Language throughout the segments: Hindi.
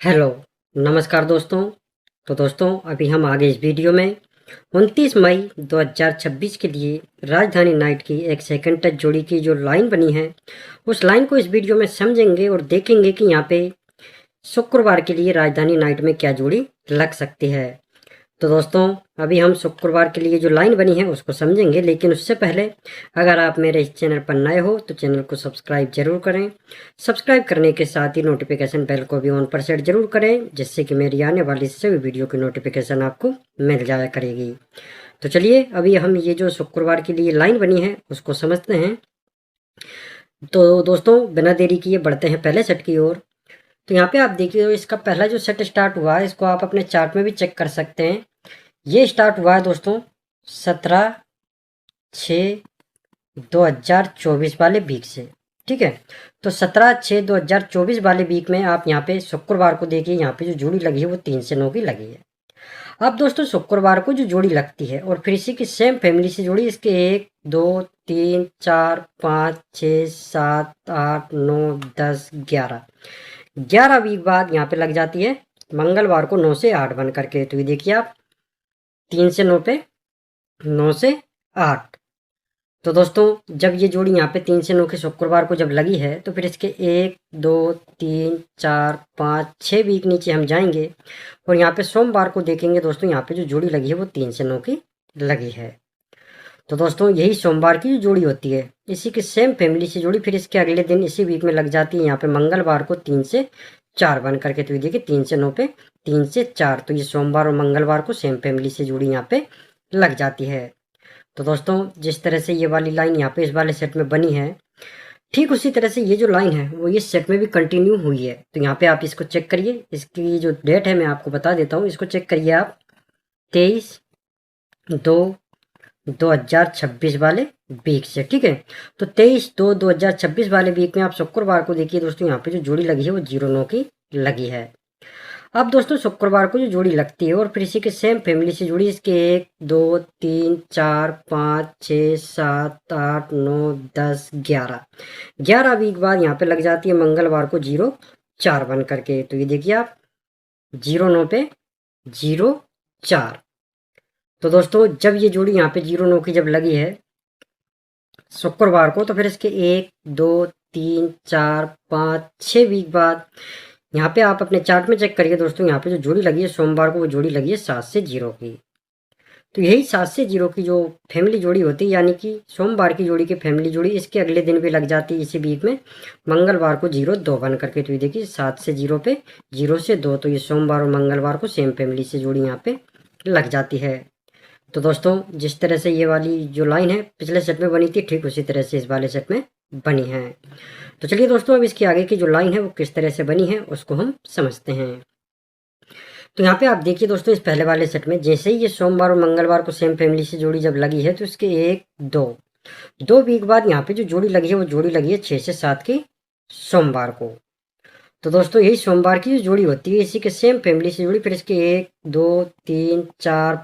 हेलो, नमस्कार दोस्तों। तो दोस्तों अभी हम आगे इस वीडियो में 29 मई 2026 के लिए राजधानी नाइट की एक सेकंड टच जोड़ी की जो लाइन बनी है उस लाइन को इस वीडियो में समझेंगे और देखेंगे कि यहाँ पे शुक्रवार के लिए राजधानी नाइट में क्या जोड़ी लग सकती है। तो दोस्तों अभी हम शुक्रवार के लिए जो लाइन बनी है उसको समझेंगे, लेकिन उससे पहले अगर आप मेरे इस चैनल पर नए हो तो चैनल को सब्सक्राइब जरूर करें। सब्सक्राइब करने के साथ ही नोटिफिकेशन बेल को भी ऑन पर सेट जरूर करें, जिससे कि मेरी आने वाली सभी वीडियो की नोटिफिकेशन आपको मिल जाया करेगी। तो चलिए अभी हम ये जो शुक्रवार के लिए लाइन बनी है उसको समझते हैं। तो दोस्तों बिना देरी किए बढ़ते हैं पहले सेट की ओर। तो यहाँ पे आप देखिए इसका पहला जो सेट स्टार्ट हुआ है इसको आप अपने चार्ट में भी चेक कर सकते हैं। ये स्टार्ट हुआ है दोस्तों 17/6/2024 वाले वीक से। ठीक है, तो 17/6/2024 वाले वीक में आप यहाँ पे शुक्रवार को देखिए, यहाँ पे जो जोड़ी लगी है वो 3 से 9 की लगी है। अब दोस्तों शुक्रवार को जो जोड़ी लगती है और फिर इसी की सेम फैमिली से जोड़ी इसके 1 2 3 4 5 6 7 8 9 10 11 वीक बाद यहाँ पे लग जाती है मंगलवार को 9 से 8 बन करके। तो ये देखिए आप 3 से 9 पे 9 से 8। तो दोस्तों जब ये जोड़ी यहाँ पे 3 से 9 के शुक्रवार को जब लगी है तो फिर इसके 1 2 3 4 5 6 वीक नीचे हम जाएंगे और यहाँ पे सोमवार को देखेंगे दोस्तों, यहाँ पे जो जोड़ी लगी है वो 3 से 9 की लगी है। तो दोस्तों यही सोमवार की जो जोड़ी होती है इसी की सेम फैमिली से जोड़ी फिर इसके अगले दिन इसी वीक में लग जाती है यहाँ पे मंगलवार को 3 से 4 बन करके। तो ये देखिए 3 से 9 पे 3 से 4, तो ये सोमवार और मंगलवार को सेम फैमिली से जोड़ी यहाँ पे लग जाती है। तो दोस्तों जिस तरह से ये वाली लाइन यहाँ पे इस वाले सेट में बनी है, ठीक उसी तरह से ये जो लाइन है वो इस सेट में भी कंटिन्यू हुई है। तो यहाँ पे आप इसको चेक करिए, इसकी जो डेट है मैं आपको बता देता हूँ, इसको चेक करिए आप 23/2/2026 वाले वीक से। ठीक है, तो 23/2/2026 वाले वीक में आप शुक्रवार को देखिए दोस्तों, यहाँ पे जो जोड़ी लगी है वो 09 की लगी है। अब दोस्तों शुक्रवार को जो जोड़ी लगती है और फिर इसी के सेम फैमिली से जुड़ी इसके 1 2 3 4 5 6 7 8 9 10 11 वीक बाद यहाँ पे लग जाती है मंगलवार को 04 बन करके। तो ये देखिए आप 09 पे 04। तो दोस्तों जब ये जोड़ी यहाँ पे 09 की जब लगी है शुक्रवार को तो फिर इसके 1 2 3 4 5 6 वीक बाद यहाँ पे आप अपने चार्ट में चेक करिए दोस्तों, यहाँ पे जो जोड़ी लगी है सोमवार को वो जोड़ी लगी है 7 से 0 की। तो यही 7 से 0 की जो फैमिली जोड़ी होती है, यानी कि सोमवार की जोड़ी की फैमिली जोड़ी इसके अगले दिन भी लग जाती है इसी वीक में मंगलवार को 02 बन करके। तो ये देखिए 7 से 0 पे 0 से 2, तो ये सोमवार और मंगलवार को सेम फैमिली से जोड़ी यहाँ पे लग जाती है। तो दोस्तों जिस तरह से ये वाली जो लाइन है पिछले सेट में बनी थी, ठीक उसी तरह से इस वाले सेट में बनी है। तो चलिए दोस्तों अब इसके आगे की जो लाइन है वो किस तरह से बनी है उसको हम समझते हैं। तो यहाँ पे आप देखिए दोस्तों, इस पहले वाले सेट में जैसे ही ये सोमवार और मंगलवार को सेम फैमिली से जोड़ी जब लगी है तो इसके 1 2 वीक बाद यहाँ पे जो जोड़ी लगी है वो जोड़ी लगी है 6 से 7 की सोमवार को। तो दोस्तों यही सोमवार की जो जोड़ी होती है इसी के सेम फैमिली से जुड़ी फिर इसके 1 2 3 4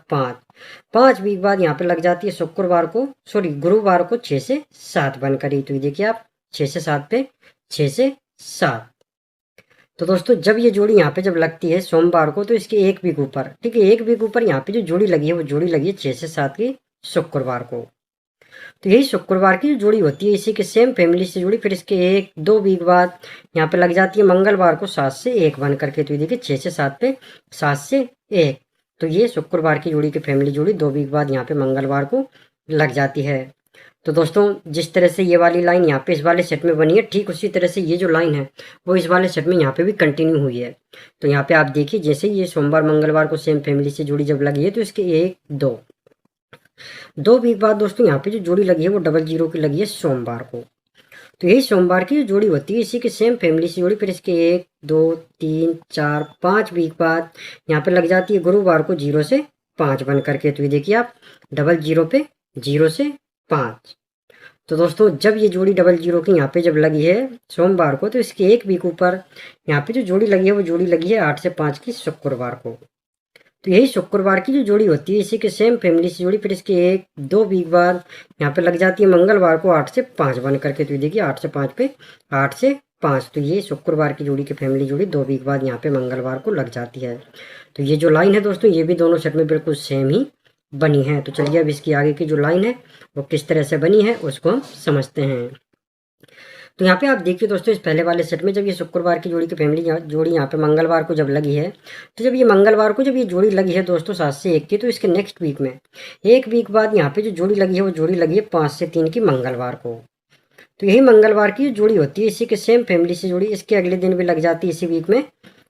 5 वीक बाद यहाँ पे लग जाती है शुक्रवार को गुरुवार को 6 से 7 बनकर। तो ये देखिए आप 6 से 7 पे 6 से 7। तो दोस्तों जब ये जोड़ी यहाँ पे जब लगती है सोमवार को तो इसके 1 वीक ऊपर, ठीक है, 1 वीक ऊपर यहाँ पे जो जोड़ी लगी है वो जोड़ी लगी है 6 से 7 की शुक्रवार को। तो यही शुक्रवार की जो जोड़ी होती है इसी के सेम फैमिली से जुड़ी फिर इसके 1 2 वीक बाद यहाँ पे लग जाती है मंगलवार को 7 से 1 बन करके। तो ये देखिए 6 से 7 पे 7 से 1, तो ये शुक्रवार की जोड़ी की फैमिली जोड़ी 2 वीक बाद यहाँ पे मंगलवार को लग जाती है। तो दोस्तों जिस तरह से ये वाली लाइन यहाँ पे इस वाले सेट में बनी है, ठीक उसी तरह से ये जो लाइन है वो इस वाले सेट में यहाँ पे भी कंटिन्यू हुई है। तो यहाँ पे आप देखिए जैसे ये सोमवार मंगलवार को सेम फैमिली से जोड़ी जब लगी है तो इसके 1 2 वीक बाद दोस्तों यहाँ पे जो जोड़ी लगी है वो 00 की लगी है सोमवार को। तो यही सोमवार की जो जोड़ी होती है इसी के सेम फैमिली से जोड़ी फिर इसके 1 2 3 4 5 वीक बाद यहाँ पे लग जाती है गुरुवार को 0 से 5 बन करके। तो ये देखिए आप 00 पे 0 से 5। तो दोस्तों जब ये जोड़ी 00 की यहाँ पे जब लगी है सोमवार को तो इसके 1 वीक ऊपर यहाँ पे जो जोड़ी लगी है वो जोड़ी लगी है 8 से 5 की शुक्रवार को। तो यही शुक्रवार की जो जोड़ी होती है इसी के सेम फैमिली से जोड़ी फिर इसके 1 2 वीक बाद यहाँ पे लग जाती है मंगलवार को 8 से 5 बन करके। तो ये देखिए 8 से 5 पे 8 से 5। तो ये शुक्रवार की जोड़ी की फैमिली जोड़ी 2 वीक बाद यहाँ पे मंगलवार को लग जाती है। तो ये जो लाइन है दोस्तों, ये भी दोनों सेट में बिल्कुल सेम ही बनी है। तो चलिए अब इसकी आगे की जो लाइन है वो किस तरह से बनी है उसको हम समझते हैं। तो यहाँ पे आप देखिए दोस्तों, इस पहले वाले सेट में जब ये शुक्रवार की जोड़ी की फैमिली जोड़ी यहाँ पे मंगलवार को जब लगी है, तो जब ये मंगलवार को जब ये जोड़ी लगी है दोस्तों 7 से 1 की, तो इसके नेक्स्ट वीक में 1 वीक बाद यहाँ पे जो जोड़ी लगी है वो जोड़ी लगी है 5 से 3 की मंगलवार को। तो यही मंगलवार की जोड़ी होती है, इसी के सेम फैमिली से जोड़ी, इसके अगले दिन भी लग जाती है इसी वीक में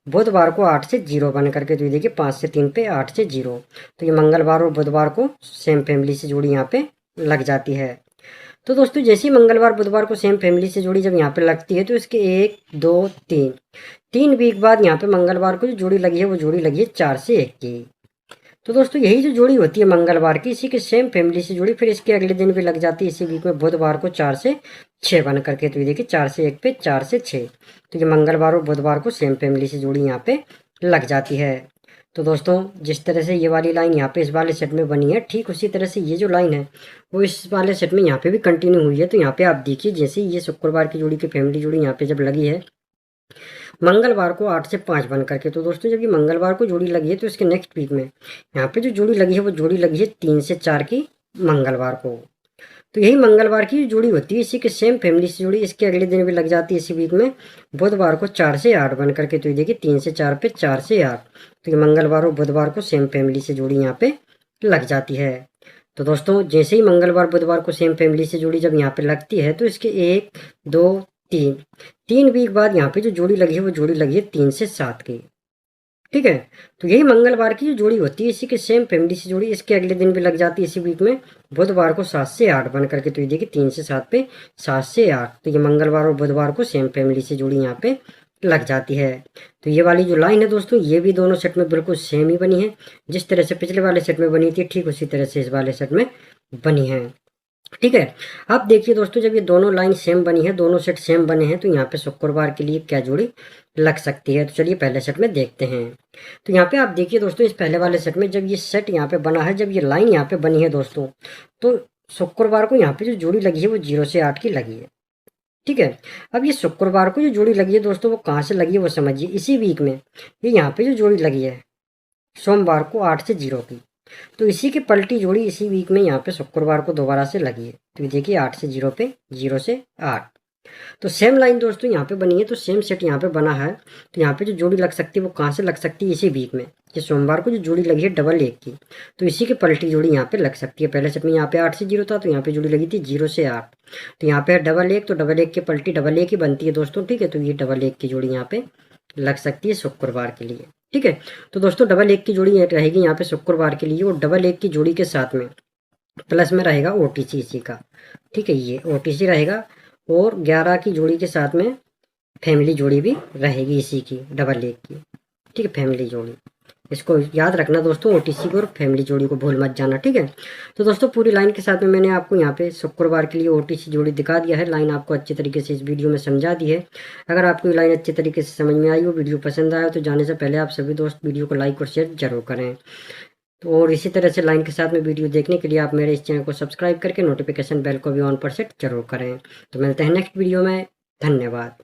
बुधवार को 8 से 0 बन करके। तो ये देखिए 5 से 3 पे 8 से 0, तो ये मंगलवार और बुधवार को सेम फैमिली से जोड़ी यहाँ पे लग जाती है। तो दोस्तों जैसे ही मंगलवार बुधवार को सेम फैमिली से जोड़ी जब यहाँ पे लगती है, तो इसके 1 2 3 वीक बाद यहाँ पे मंगलवार को जो जोड़ी लगी है वो जोड़ी लगी है 4 से 1 की। तो दोस्तों यही जो जोड़ी होती है मंगलवार की, इसी के सेम फैमिली से जोड़ी फिर इसके अगले दिन भी लग जाती है इसी वीक में बुधवार को 4 से 6 बन करके। तो ये देखिए 4 से 1 पे 4 से 6, तो ये मंगलवार और बुधवार को सेम फैमिली से जोड़ी यहाँ पे लग जाती है। तो दोस्तों जिस तरह से ये वाली लाइन यहाँ पे इस वाले सेट में बनी है, ठीक उसी तरह से ये जो लाइन है वो इस वाले सेट में यहाँ पे भी कंटिन्यू हुई है। तो यहाँ पे आप देखिए, जैसे ये शुक्रवार की जोड़ी की फैमिली जोड़ी यहाँ पे जब लगी है मंगलवार को 8 से 5 बन करके, तो दोस्तों जब ये मंगलवार को जोड़ी लगी है तो इसके नेक्स्ट वीक में यहाँ पे जो जोड़ी लगी है वो जोड़ी लगी है 3 से 4 की मंगलवार को। तो यही मंगलवार की जोड़ी होती है, इसी के सेम फैमिली से जोड़ी, इसके अगले दिन भी लग जाती है इसी वीक में बुधवार को 4 से 8 बन करके। तो ये देखिए 3 से 4 पे 4 से 8, तो ये मंगलवार और बुधवार को सेम फैमिली से जोड़ी यहाँ पे लग जाती है। तो दोस्तों जैसे ही मंगलवार बुधवार को सेम फैमिली से जोड़ी जब यहाँ पे लगती है, तो इसके 1 2 3 वीक बाद यहाँ पे जो जोड़ी लगी है वो जोड़ी लगी है 3 से 7 की। ठीक है, तो यही मंगलवार की जो जोड़ी होती है, इसी के सेम फैमिली से जोड़ी, इसके अगले दिन भी लग जाती है इसी वीक में बुधवार को 7 से 8 बन करके। तो ये देखिए 3 से 7 पे 7 से 8, तो ये मंगलवार और बुधवार को सेम फैमिली से जोड़ी यहाँ पे लग जाती है। तो ये वाली जो लाइन है दोस्तों, ये भी दोनों सेट में बिल्कुल सेम ही बनी है, जिस तरह से पिछले वाले सेट में बनी थी ठीक उसी तरह से इस वाले सेट में बनी है। ठीक है, अब देखिए दोस्तों, जब ये दोनों लाइन सेम बनी है, दोनों सेट सेम बने हैं, तो यहाँ पे शुक्रवार के लिए क्या जोड़ी लग सकती है। तो चलिए पहले सेट में देखते हैं। तो यहाँ पे आप देखिए दोस्तों, इस पहले वाले सेट में जब ये सेट यहाँ पे बना है, जब ये लाइन यहाँ पे बनी है दोस्तों, तो शुक्रवार को यहाँ पे जो जोड़ी लगी है वो 0 से 8 की लगी है। ठीक है, अब ये शुक्रवार को जो जोड़ी लगी है दोस्तों वो कहाँ से लगी है वो समझिए। इसी वीक में ये यहाँ पे जो जोड़ी लगी है सोमवार को 8 से 0 की, तो इसी की पलटी जोड़ी इसी वीक में यहाँ पे शुक्रवार को दोबारा से लगी है। तो ये देखिए 8 से 0 पे 0 से 8, तो सेम लाइन दोस्तों यहाँ पे बनी है, तो सेम सेट यहाँ पे बना है। तो यहाँ पे जो जोड़ी लग सकती है वो कहाँ से लग सकती है, इसी वीक में ये सोमवार को जो जोड़ी लगी है डबल 1 की, तो इसी की पलटी जोड़ी यहाँ पे लग सकती है। पहले सेट में यहाँ पे 8 से 0 था, तो यहाँ पे जोड़ी लगी थी 0 से 8, तो यहाँ पे है डबल 1, तो डबल 1 की पलटी डबल 1 ही बनती है दोस्तों। ठीक है, तो ये डबल 1 की जोड़ी यहाँ पे लग सकती है शुक्रवार के लिए। ठीक है, तो दोस्तों डबल 1 की जोड़ी रहेगी यहाँ पे शुक्रवार के लिए, और डबल 1 की जोड़ी के साथ में प्लस में रहेगा OTC इसी का। ठीक है, ये OTC रहेगा, और 11 की जोड़ी के साथ में फैमिली जोड़ी भी रहेगी इसी की डबल 1 की। ठीक है, फैमिली जोड़ी, इसको याद रखना दोस्तों, OTC को और फैमिली जोड़ी को भूल मत जाना। ठीक है, तो दोस्तों पूरी लाइन के साथ में मैंने आपको यहाँ पे शुक्रवार के लिए OTC जोड़ी दिखा दिया है, लाइन आपको अच्छी तरीके से इस वीडियो में समझा दी है। अगर आपको ये लाइन अच्छी तरीके से समझ में आई हो, वीडियो पसंद आया, तो जाने से पहले आप सभी दोस्त वीडियो को लाइक और शेयर जरूर करें। तो और इसी तरह से लाइन के साथ में वीडियो देखने के लिए आप मेरे इस चैनल को सब्सक्राइब करके नोटिफिकेशन बेल को भी ऑन पर सेट जरूर करें। तो मिलते हैं नेक्स्ट वीडियो में, धन्यवाद।